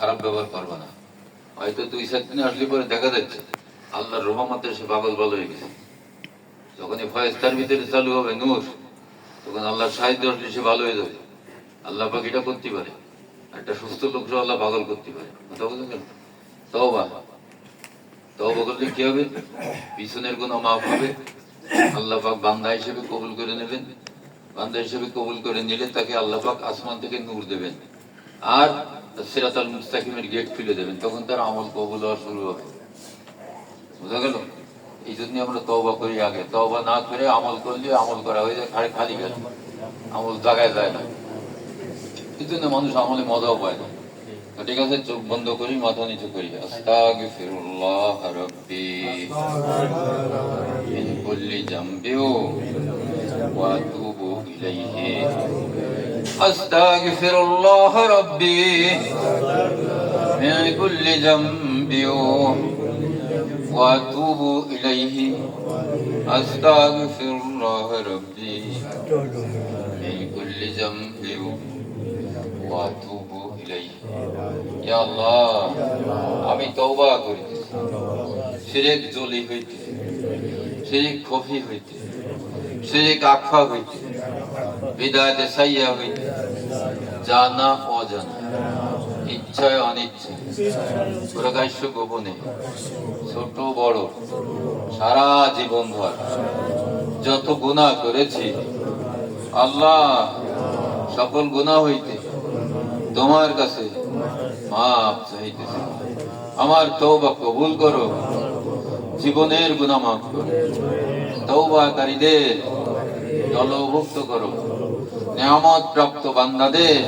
খারাপ ব্যবহার করবে না। হয়তো 2-4 দিন আসলে পরে দেখা যাচ্ছে আল্লাহর রহমতে সে পাগল ভালো হয়ে গেছে। যখন এই ফয়েস্তার ভিতরে চালু হবে নূর, তখন আল্লাহর সাহায্য আসলে সে ভালো হয়ে যাবে। আল্লাহ পাক এটা করতে পারে, একটা সুস্থ লোককে আল্লাহ পাগল করতে পারে। কথা বুঝে গেল? তওবা তওবা করলে কি হবে? পিছনের গুনাহ মাফ হবে, আল্লাহ পাক বান্দা হিসেবে কবুল করে নেবেন। বান্দা হিসেবে কবুল করে নিলে তাকে আল্লাহ পাক আসমান থেকে নূর দেবেন আর সিরাতাল মুস্তাকিমের গেট খুলে দেবেন, তখন তার আমল কবুল হওয়া শুরু হবে। বুঝা গেল? এই জন্য আমরা তওবা করি আগে। তওবা না করে আমল করলে আমল করা হয়ে যায় খালি গেল, আমল জায়গায় যায় না। এই জন্য মানুষ আমলে মজাও পায় না। ঠিক আছে, চোখ বন্ধ করি, মাথা নিচু করি। আস্তাগফিরুল্লাহ রাব্বি মিন কুল্লি যামবি ওয়া আতুবু ইলাইহি। আস্তাগফিরুল্লাহ রাব্বি মিন কুল্লি যামবি ওয়া আতুবু ইলাইহি। আস্তাগফিরুল্লাহ রাব্বি মিন কুল্লি যামবি ওয়া আতুবু ইলাইহি। ইয়া আল্লাহ, আমি তওবা করিতেছি শিরক জলি হইতে, শিরক খফি হইতে, শিরক আকফা হইতে, বিদআতে সাইয়্যা হইতে, জানা অজানা, ইচ্ছায় অনিচ্ছায়, প্রকাশ্য গোপনে, ছোট বড়, সারা জীবনভর যত গুনাহ করেছি আল্লাহ, সকল গুনাহ হইতে তোমার কাছে মাফ চাইতেছি। আমার তওবা কবুল করো, জীবনের গুনাহ মাফ করো, তওবাকারীদের দলভুক্ত করো, নিয়ামত প্রাপ্ত বান্দাদের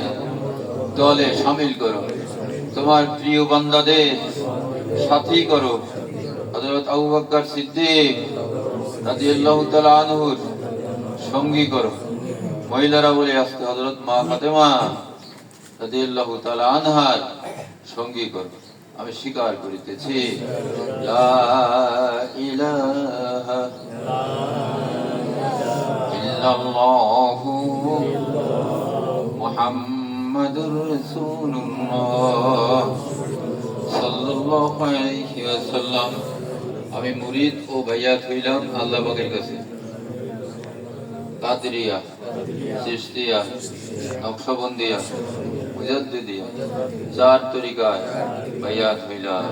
দলে শামিল করো, তোমার প্রিয় বান্দাদের সাথী করো। হযরত আবু বকর সিদ্দিক রাদিয়াল্লাহু তাআলা আনহুর সঙ্গী করো। মহিলারা বলে আসতে হযরত মা ফাতেমা রাদিয়াল্লাহু তাআলা আনহার সঙ্গী করো। আমি স্বীকার করিতেছি লা ইলাহা ইল্লাল্লাহু মুহাম্মাদুর রাসূলুল্লাহ সাল্লাল্লাহু আলাইহি ওয়াসাল্লাম। আমি মুরিদ ও বাইয়াত হইলাম আল্লাহ পাকের কাছে। কাদরিয়া, চিশতিয়া, নকশবন্দিয়া, মুজাদ্দিদিয়া, 4 তরিকায় বাইয়াত হইলাম।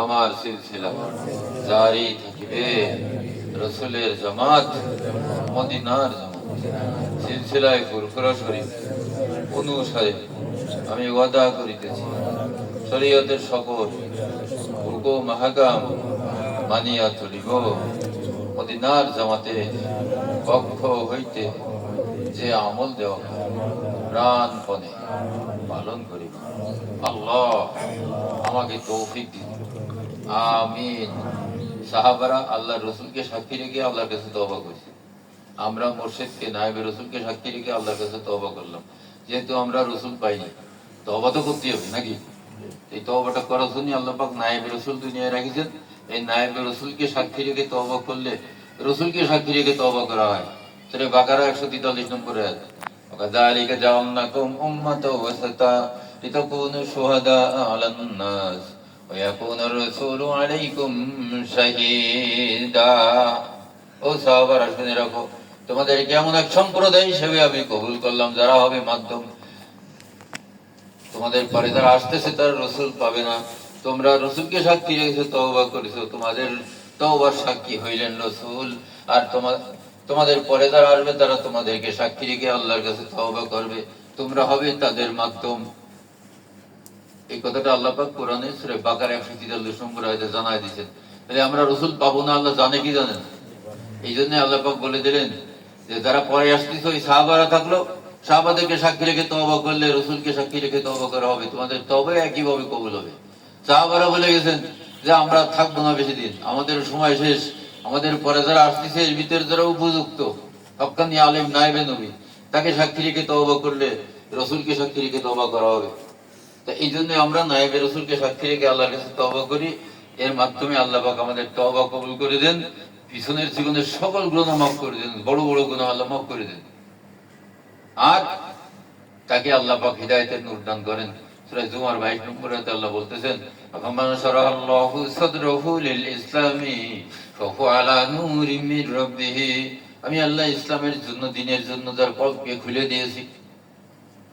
আমার সিলসিলা জারি থাকিবে, রাসূলের জামাত মদিনার জামাত, সিলসিলায়ে ফুরফুরা শরীফ অনুসারে আমি ওয়াদা করিতেছি শরীয়তের সকল হুকুম আহকাম মানিয়া চলিব। মদিনার জামাতে পক্ষ হইতে যে আমল দেওয়া প্রাণপণে পালন করিব। আল্লাহ আমাকে তৌফিক দিন, আমিন। সাহাবারা আল্লাহ রসুলকে সাক্ষী রেখে আল্লাহর কাছে তওবা করেছে। আমরা মুর্শিদকে নায়েবে রসুলকে সাক্ষী রেখে আল্লাহর কাছে তওবা করলাম। যেহেতু আমরা রসুল পাইনি, তওবা তো করতে হবে নাকি? এই তওবাটা করার জন্য আল্লাহ পাক নায়েবে রসুল দুনিয়ায় রেখেছেন। এই নায়েবে রসুলকে সাক্ষী রেখে তওবা করলে, রসুলকে সাক্ষী রেখে তওবা করা হয়। সূরা বাকারা 143 নম্বর আয়াত। ওয়াকাযালিকা জাআলনাকুম উম্মাতাও ওয়াসাতা লিতাকুনু শুহাদা আলান নাস ওয়া ইয়াকুনার রাসূলু আলাইকুম শাহীদা। ও সাহাবারা শুনে রাখো, তোমাদের কেমন এক সম্প্রদায় হিসেবে আমি কবুল করলাম, যারা হবে মাধ্যম। তোমাদের পরে যারা আসতেছে তারা রসুল পাবে না। তোমরা রসুলকে সাক্ষী রেখেছো, তওবা করেছো, তোমাদের তওবার সাক্ষী হইলেন রসুল। আর তোমাদের পরে যারা আসবে তারা তোমাদেরকে সাক্ষী রেখে আল্লাহর কাছে তওবা করবে, তোমরা হবে তাদের মাধ্যম। এই কথাটা আল্লাহ পাক কোরআনে সূরা বাকারা 143 নম্বর আয়াতে জানায় দিয়েছেন। তাহলে আমরা রসুল পাবো না, আল্লাহ জানে কি জানেন? এই জন্য আল্লাহ পাক বলে দিলেন যে যারা পরে আসতেছে ওই সাহাবারা থাকলো, সাহাবাদেরকে সাক্ষী রেখে তওবা করলে রসুলকে সাক্ষী রেখে তওবা করা হবে, তোমাদের তওবা একইভাবে কবুল হবে। সাহাবারা বলে গেছেন যে আমরা থাকবো না বেশি দিন, আমাদের সময় শেষ, আমাদের পরে যারা আসতেছে এর ভিতরে যারা উপযুক্ত হক্কানি আলেম নায়েবে নবী, তাকে সাক্ষী রেখে তওবা করলে রসুলকে সাক্ষী রেখে তওবা করা হবে। তা এই জন্য আমরা নায়েবে রসুলকে সাক্ষী রেখে আল্লাহর কাছে তওবা করি। এর মাধ্যমে আল্লাহ পাক আমাদের তওবা কবুল করে দেন, পিছনের জীবনের সকল গুনাহ মাফ করে দেন, বড় বড় গুনাহ আল্লাহ মাফ করে দেন। আর তাকে আল্লাহ পাক হিদায়াতের নূর দান করেন, সূরা জুমার 22 নম্বর আয়াতে আল্লাহ বলতেছেন, ফামান শারাহাল্লাহু সাদরাহু লিল ইসলামি ফাহুয়া আলা নূরিম মির রাব্বিহ। আমি আল্লাহ ইসলামের জন্য, দ্বীনের জন্য যার কল্পকে খুলে দিয়েছি।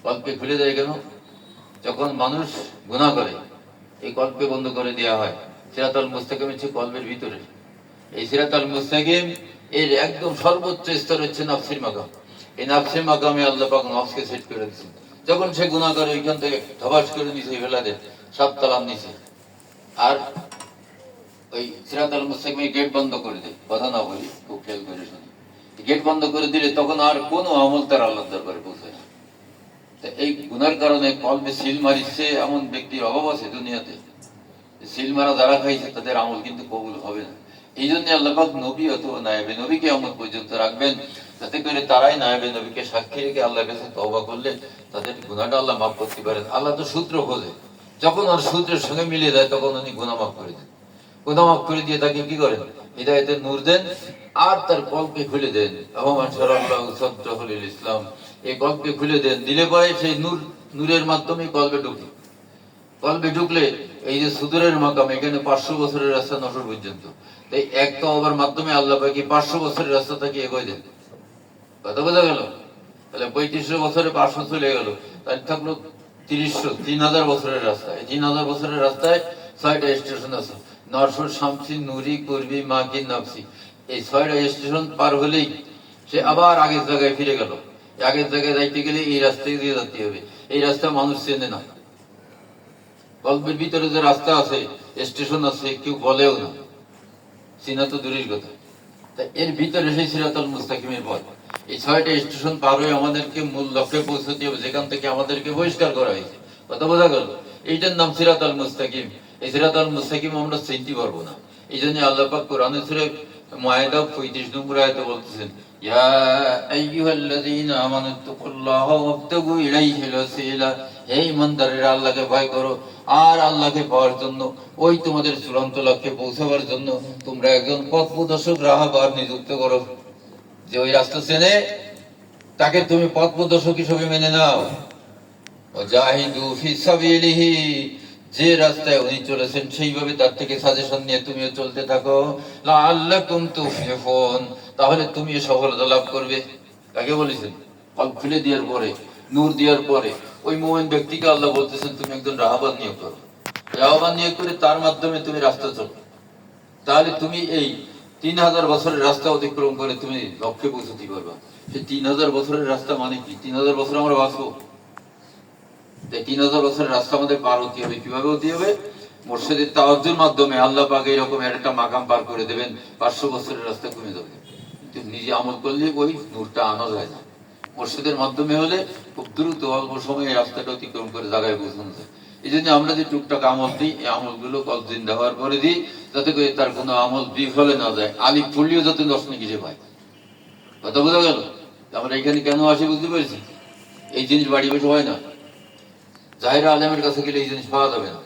কল্পকে খুলে দেয় কেন? যখন মানুষ গুনাহ করে এই কল্পকে বন্ধ করে দেওয়া হয়। সিরাতাল মুস্তাকিম হচ্ছে কলবের ভিতরে। এই সিরাতাল মুস্তাকিম এর একদম সর্বোচ্চ স্তর হচ্ছে নাফসির মাকাম। এই নাফসির মাকামে আল্লাহ পাক নফসকে সেট করে দিয়েছেন। যখন সে গুনাহ করে ওইখান থেকে ধবাস করে নিচে ফেলা দেয়, 7 তলার নিচে। আর ওই সিরাতাল মুস্তাকিমের গেট বন্ধ করে দেয়। কথা না বলি, খুব খেয়াল করে শুনি। গেট বন্ধ করে দিলে তখন আর কোনো আমল তার আল্লাহর দরবারে পৌঁছায় না। এই গুনার কারণে কলবে সিল মারিছে এমন ব্যক্তির অভাব আছে দুনিয়াতে। সিল মারা যারা খাইছে তাদের আমল কিন্তু কবুল হবে না। এই জন্য আল্লাহ পাক নবী অথবা নায়েবে নবীকে আমল পর্যন্ত রাখবেন, যাতে করে তারাই নায়েবে নবীকে সাক্ষী রেখে আল্লাহর কাছে তওবা করলে তাদের গুনাহটা আল্লাহ মাফ করতে পারেন। আল্লাহ তো সূত্র খোঁজে, যখন ওর সূত্রের সঙ্গে মিলে যায় তখন উনি গুনাহ মাফ করে দেন। গুনাহ মাফ করে দিয়ে তাকে কি করেন? হিদায়াতের নূর দেন আর তার কলকে খুলে দেন। আহমান শারাল্লাহু সাদরাহু লিল ইসলাম, এই কলকে খুলে দেন। দিলে পরে সেই নূরের মাধ্যমে কলবে ঢুকে। কলবে ঢুকলে এই যে সুদূরের মাকাম, এখানে 500 বছরের রাস্তা নসর পর্যন্ত। তাই এক তওবার মাধ্যমে আল্লাহ পাকি 500 বছরের রাস্তাটাকে এগোয় দেন। কথা বোঝা গেল? তাহলে 3500 বছরে 500 চলে গেল, তাহলে থাকলো 3000 বছরের রাস্তা। এই 3000 বছরের রাস্তায় 6টা স্টেশন আছে। নরসুর, শামসি, নুরি, কুরবি, মাকি, নফসি। এই 6টা স্টেশন পার হলেই সে আবার আগের জায়গায় ফিরে গেল। আগের জায়গায় যাইতে গেলে এই রাস্তায় দিয়ে যেতে হবে। এই রাস্তা মানুষ চেনে না। কল্পের ভিতরে যে রাস্তা আছে, স্টেশন আছে, কেউ বলেও না, চিনা তো দূরের কথা। তা এর ভিতরে সেই সিরাতাল মুস্তাকিমের পথ। এই 6টা স্টেশন পার হয়ে আমাদেরকে মূল লক্ষ্যে পৌঁছতে হবে, যেখান থেকে আমাদেরকে বহিষ্কার করা হয়েছে। কথা বোঝা গেল? এইটার নাম সিরাতাল মুস্তাকিম। এই সিরাতাল মুস্তাকিম আমরা চিনতে পারবো না। এই জন্য আল্লাহ পাক কোরআনে সূরা মায়েদা 35 নম্বর আয়াতে বলতেছেন, ইয়া আইয়ুহাল্লাযীনা আমানুত্তাকুল্লাহা ওয়াবতাগু ইলাইহিল ওয়াসিলা। হে ঈমানদারেরা, আল্লাহকে ভয় করো আর আল্লাহকে পাওয়ার জন্য, ওই তোমাদের চূড়ান্ত লক্ষ্যে পৌঁছাবার জন্য তোমরা একজন পথ প্রদর্শক রাহবার নিযুক্ত করো। যে ওই রাস্তা চেনে তাকে তুমি পথ প্রদর্শক হিসেবে মেনে নাও। ওয়াজাহিদু ফি সাবিলিহি, যে রাস্তায় উনি চলেছেন সেইভাবে তার থেকে সাজেশন নিয়ে তুমিও চলতে থাকো। লাআল্লাকুম তুফলিহুন, তাহলে তুমি সফলতা লাভ করবে। কাকে বলেছেন? কলব খুলে দেওয়ার পরে, নূর দেওয়ার পরে ওই মুমিন ব্যক্তিকে আল্লাহ বলতেছেন তুমি একজন রাহবার নিয়োগ করো। রাহবার নিয়োগ করে তার মাধ্যমে তুমি রাস্তা চলো। তাহলে তুমি এই 3000 বছরের রাস্তা অতিক্রম করে তুমি লক্ষ্যে পৌঁছতে পারবা। সেই 3000 বছরের রাস্তা মানে কি? 3000 বছর আমরা বাঁচবো। 3000 বছরের রাস্তা আমাদের পার হতে হবে। কিভাবে হতে হবে? মুর্শিদের তাওয়াজ্জুর মাধ্যমে আল্লাহ পাক এরকম একটা মাকাম পার করে দেবেন, 500 বছরের রাস্তা কমে যাবে। কিন্তু নিজে আমল করলে ওই নূরটা আনা যায় না। মুর্শিদের মাধ্যমে হলে খুব দ্রুত অল্প সময়ে রাস্তাটা অতিক্রম করে জায়গায় পৌঁছানো যায়। এই জন্য আমরা যে টুকটাক আমল দিই, এই আমলগুলো কল জিন্দা হওয়ার পরে দিই, যাতে করে তার কোনো আমল বিফলে না যায়। আলিফ পড়লেও যাতে দশ নেকিসে পায়। কথা বোঝা গেল? আমরা এখানে কেন আসি বুঝতে পেরেছি? এই জিনিস বাড়ি বসে হয় না। জাহিরা আলেমের কাছে গেলে এই জিনিস পাওয়া যাবে না।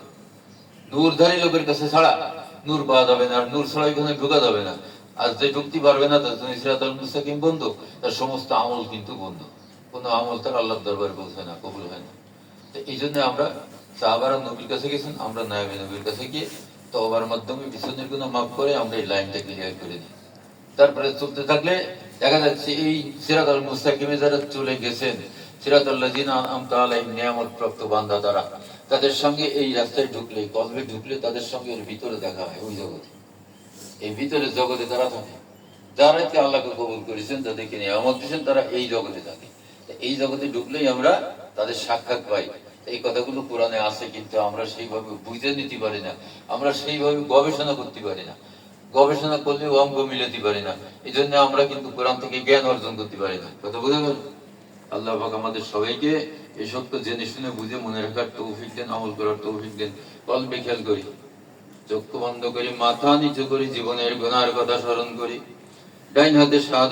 নূরধারী লোকের কাছে ছাড়া নূর পাওয়া যাবে না। আর নূর ছাড়া এখানে ঢোকা যাবে না। আর যে ঢুকতে পারবে না তার জন্য সিরাতাল মুস্তাকিম বন্ধ, তার সমস্ত আমল কিন্তু বন্ধ। কোনো আমল তার আল্লাহর দরবারে পৌঁছায় না, কবুল হয় না। এই জন্য আমরা সাহাবারা নবীর কাছে গেছেন, আমরা নায়েবে নবীর কাছে গিয়ে তওবার মাধ্যমে পিছনের গুনাহ মাফ করে আমরা এই লাইনটা ক্লিয়ার করে দিই। তারপরে চলতে থাকলে দেখা যাচ্ছে এই সিরাতাল মুস্তাকিমে যারা চলে গেছেন, সিরাতাল লাযিনা আনআমতা আলাইহিম, নিয়ামত প্রাপ্ত বান্দা তারা, তাদের সঙ্গে এই রাস্তায় ঢুকলে, কলবে ঢুকলে তাদের সঙ্গে এর ভিতরে দেখা হয়। ওই জগতে, এই ভিতরের জগতে তারা থাকে। যারা আল্লাহকে কবুল করেছেন, তাদেরকে নিয়ামত দিয়েছেন, তারা এই জগতে থাকে। এই জগতে ঢুকলেই আমরা তাদের সাক্ষাৎ পাই। এই কথাগুলো কোরআনে আছে, কিন্তু আমরা সেইভাবে বুঝে নিতে পারি না। আমরা সেইভাবে গবেষণা করতে পারি না। গবেষণা করলে অঙ্গ মিলাতে পারি না। এই জন্য আমরা কিন্তু কোরআন থেকে জ্ঞান অর্জন করতে পারি না। কথা বোঝা গেল? আল্লাহ পাক আমাদের সবাইকে এই সত্য জেনে শুনে বুঝে মনে রাখার তৌফিক দেন, আমল করার তৌফিক দেন। কলবে খেয়াল করি, চক্ষু বন্ধ করি, মাথা নিচু করি, জীবনের গুনার কথা স্মরণ করি, ডাইন হাতে শাহাদাত